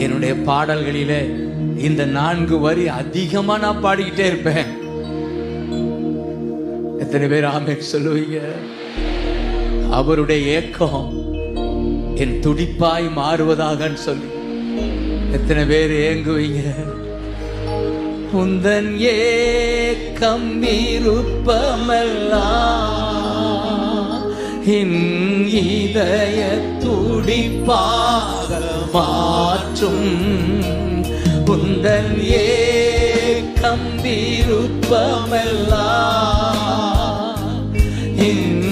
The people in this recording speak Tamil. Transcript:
என்னுடைய பாடல்களிலே இந்த 4 வரி அதிகமா நான் பாடிக்கிட்டே இருப்பேன். எத்தனை பேர் ஆமென் சொல்லுவீங்க? அவருடைய ஏக்கம் என் துடிப்பாய் மாறுவதாகன்னு சொல்லி எத்தனை பேர் ஏங்குவீங்க? உந்தன் ஏக்கம் விருப்பமெல்லாம் என் இதய துடிப்பாக மாற்றும். உந்தன் ஏக்கம் விருப்பமெல்லாம் என்